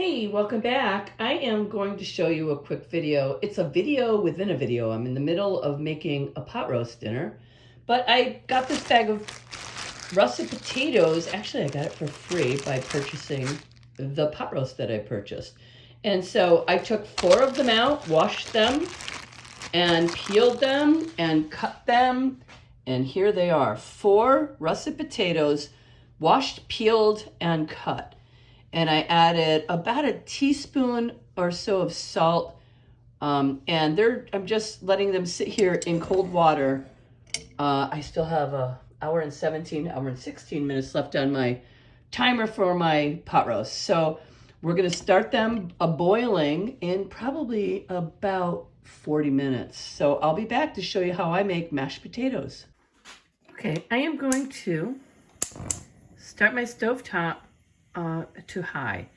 Hey, welcome back. I am going to show you a quick video. It's a video within a video. I'm in the middle of making a pot roast dinner, but I got this bag of russet potatoes. Actually, I got it for free by purchasing the pot roast that I purchased. And so I took 4 of them out, washed them, and peeled them and cut them. And here they are, 4 russet potatoes, washed, peeled, and cut. And I added about a teaspoon or so of salt. I'm just letting them sit here in cold water. I still have an hour and 16 minutes left on my timer for my pot roast. So we're gonna start them boiling in probably about 40 minutes. So I'll be back to show you how I make mashed potatoes. Okay, I am going to start my stovetop to high,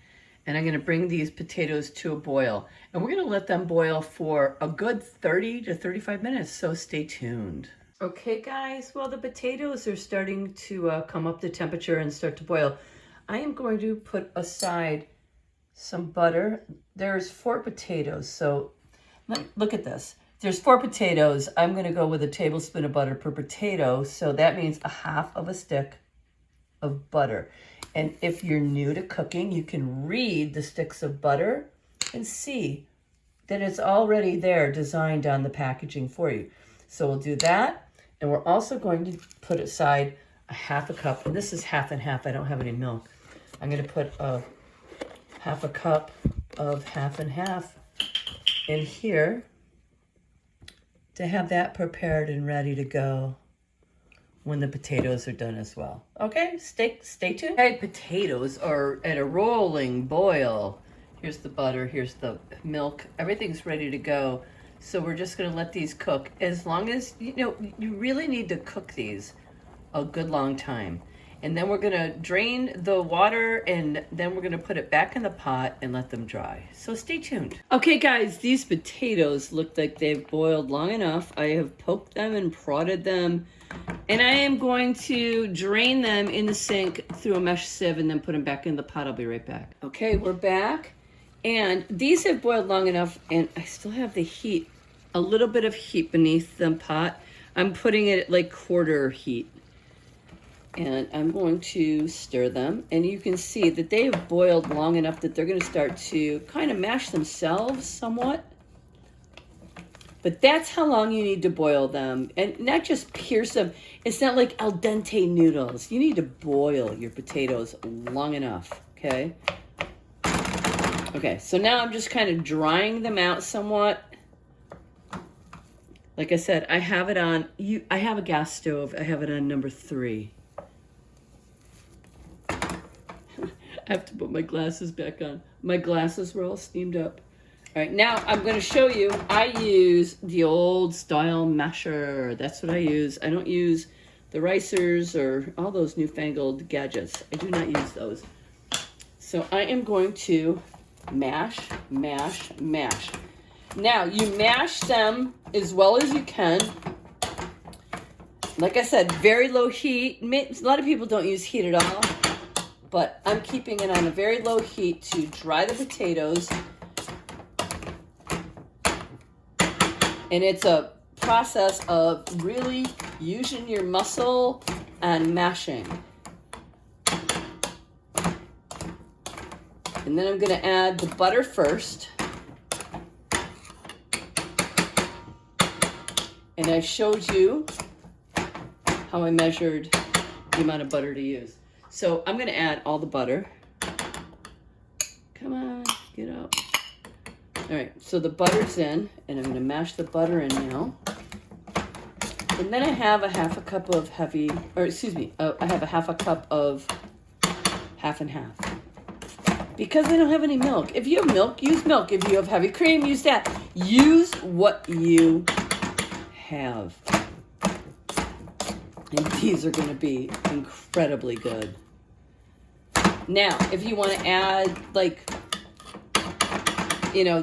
and I'm going to bring these potatoes to a boil, and we're going to let them boil for a good 30 to 35 minutes, so stay tuned. Okay guys, well, the potatoes are starting to come up to temperature and start to boil. I am going to put aside some butter. There's 4 potatoes, so look at this. There's 4 potatoes. I'm going to go with a tablespoon of butter per potato, so that means a half of a stick of butter. And if you're new to cooking, you can read the sticks of butter and see that it's already there designed on the packaging for you. So we'll do that. And we're also going to put aside a half a cup, and this is half and half. I don't have any milk. I'm going to put a half a cup of half and half in here to have that prepared and ready to go when the potatoes are done as well. Okay, stay tuned. Okay, potatoes are at a rolling boil. Here's the butter, here's the milk. Everything's ready to go. So we're just gonna let these cook. As long as, you really need to cook these a good long time. And then we're gonna drain the water, and then we're gonna put it back in the pot and let them dry. So stay tuned. Okay guys, these potatoes look like they've boiled long enough. I have poked them and prodded them, and I am going to drain them in the sink through a mesh sieve and then put them back in the pot. I'll be right back. Okay, we're back. And these have boiled long enough, and I still have the heat, a little bit of heat beneath the pot. I'm putting it at like quarter heat. And I'm going to stir them. And you can see that they have boiled long enough that they're going to start to kind of mash themselves somewhat. But that's how long you need to boil them, and not just pierce them. It's not like al dente noodles. You need to boil your potatoes long enough, okay? Okay, so now I'm just kind of drying them out somewhat. Like I said, I have it on, I have a gas stove. I have it on number 3. I have to put my glasses back on. My glasses were all steamed up. All right, now I'm going to show you, I use the old style masher. That's what I use. I don't use the ricers or all those newfangled gadgets. I do not use those. So I am going to mash, mash, mash. Now, you mash them as well as you can. Like I said, very low heat. A lot of people don't use heat at all, but I'm keeping it on a very low heat to dry the potatoes. And it's a process of really using your muscle and mashing. And then I'm going to add the butter first. And I showed you how I measured the amount of butter to use. So I'm going to add all the butter. Come on, get up. All right, so the butter's in, and I'm going to mash the butter in now. And then I have a half a cup of I have a half a cup of half and half. Because I don't have any milk. If you have milk, use milk. If you have heavy cream, use that. Use what you have. And these are going to be incredibly good. Now, if you want to add, like,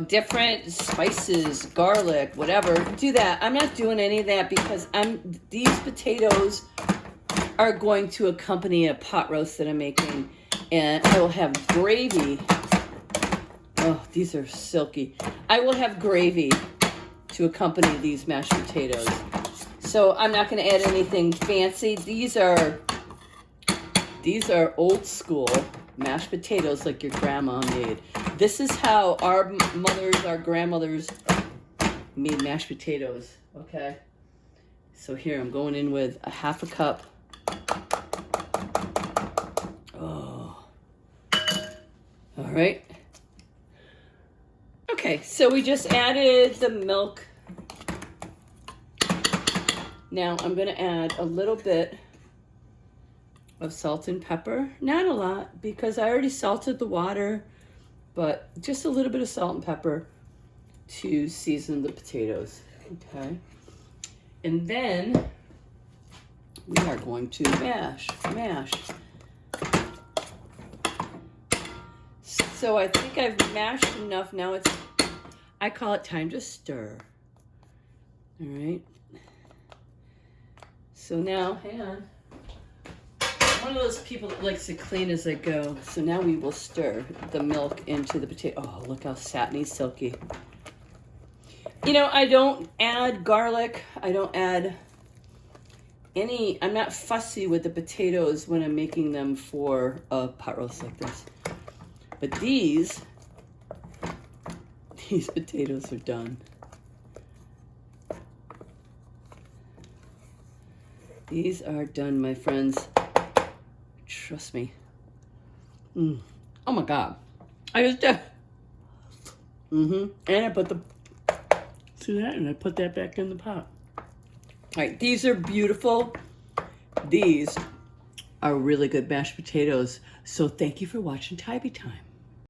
different spices, garlic, whatever, do that. I'm not doing any of that because these potatoes are going to accompany a pot roast that I'm making, and I will have gravy Oh, these are silky. I will have gravy to accompany these mashed potatoes. So I'm not going to add anything fancy. These are old school mashed potatoes like your grandma made. This is how our mothers, our grandmothers made mashed potatoes, okay? So here I'm going in with a half a cup. Oh. All right. Okay, so we just added the milk. Now I'm going to add a little bit of salt and pepper. Not a lot because I already salted the water, but just a little bit of salt and pepper to season the potatoes. Okay. And then we are going to mash. So I think I've mashed enough. Now I call it time to stir. All right. So now, hang on. I'm one of those people that likes to clean as I go. So now we will stir the milk into the potato. Oh, look how satiny, silky. You know, I don't add garlic. I don't add I'm not fussy with the potatoes when I'm making them for a pot roast like this. But these potatoes are done. These are done, my friends. Trust me. Oh my God. I just did. And I put see that? And I put that back in the pot. All right, these are beautiful. These are really good mashed potatoes. So thank you for watching Tybee Time.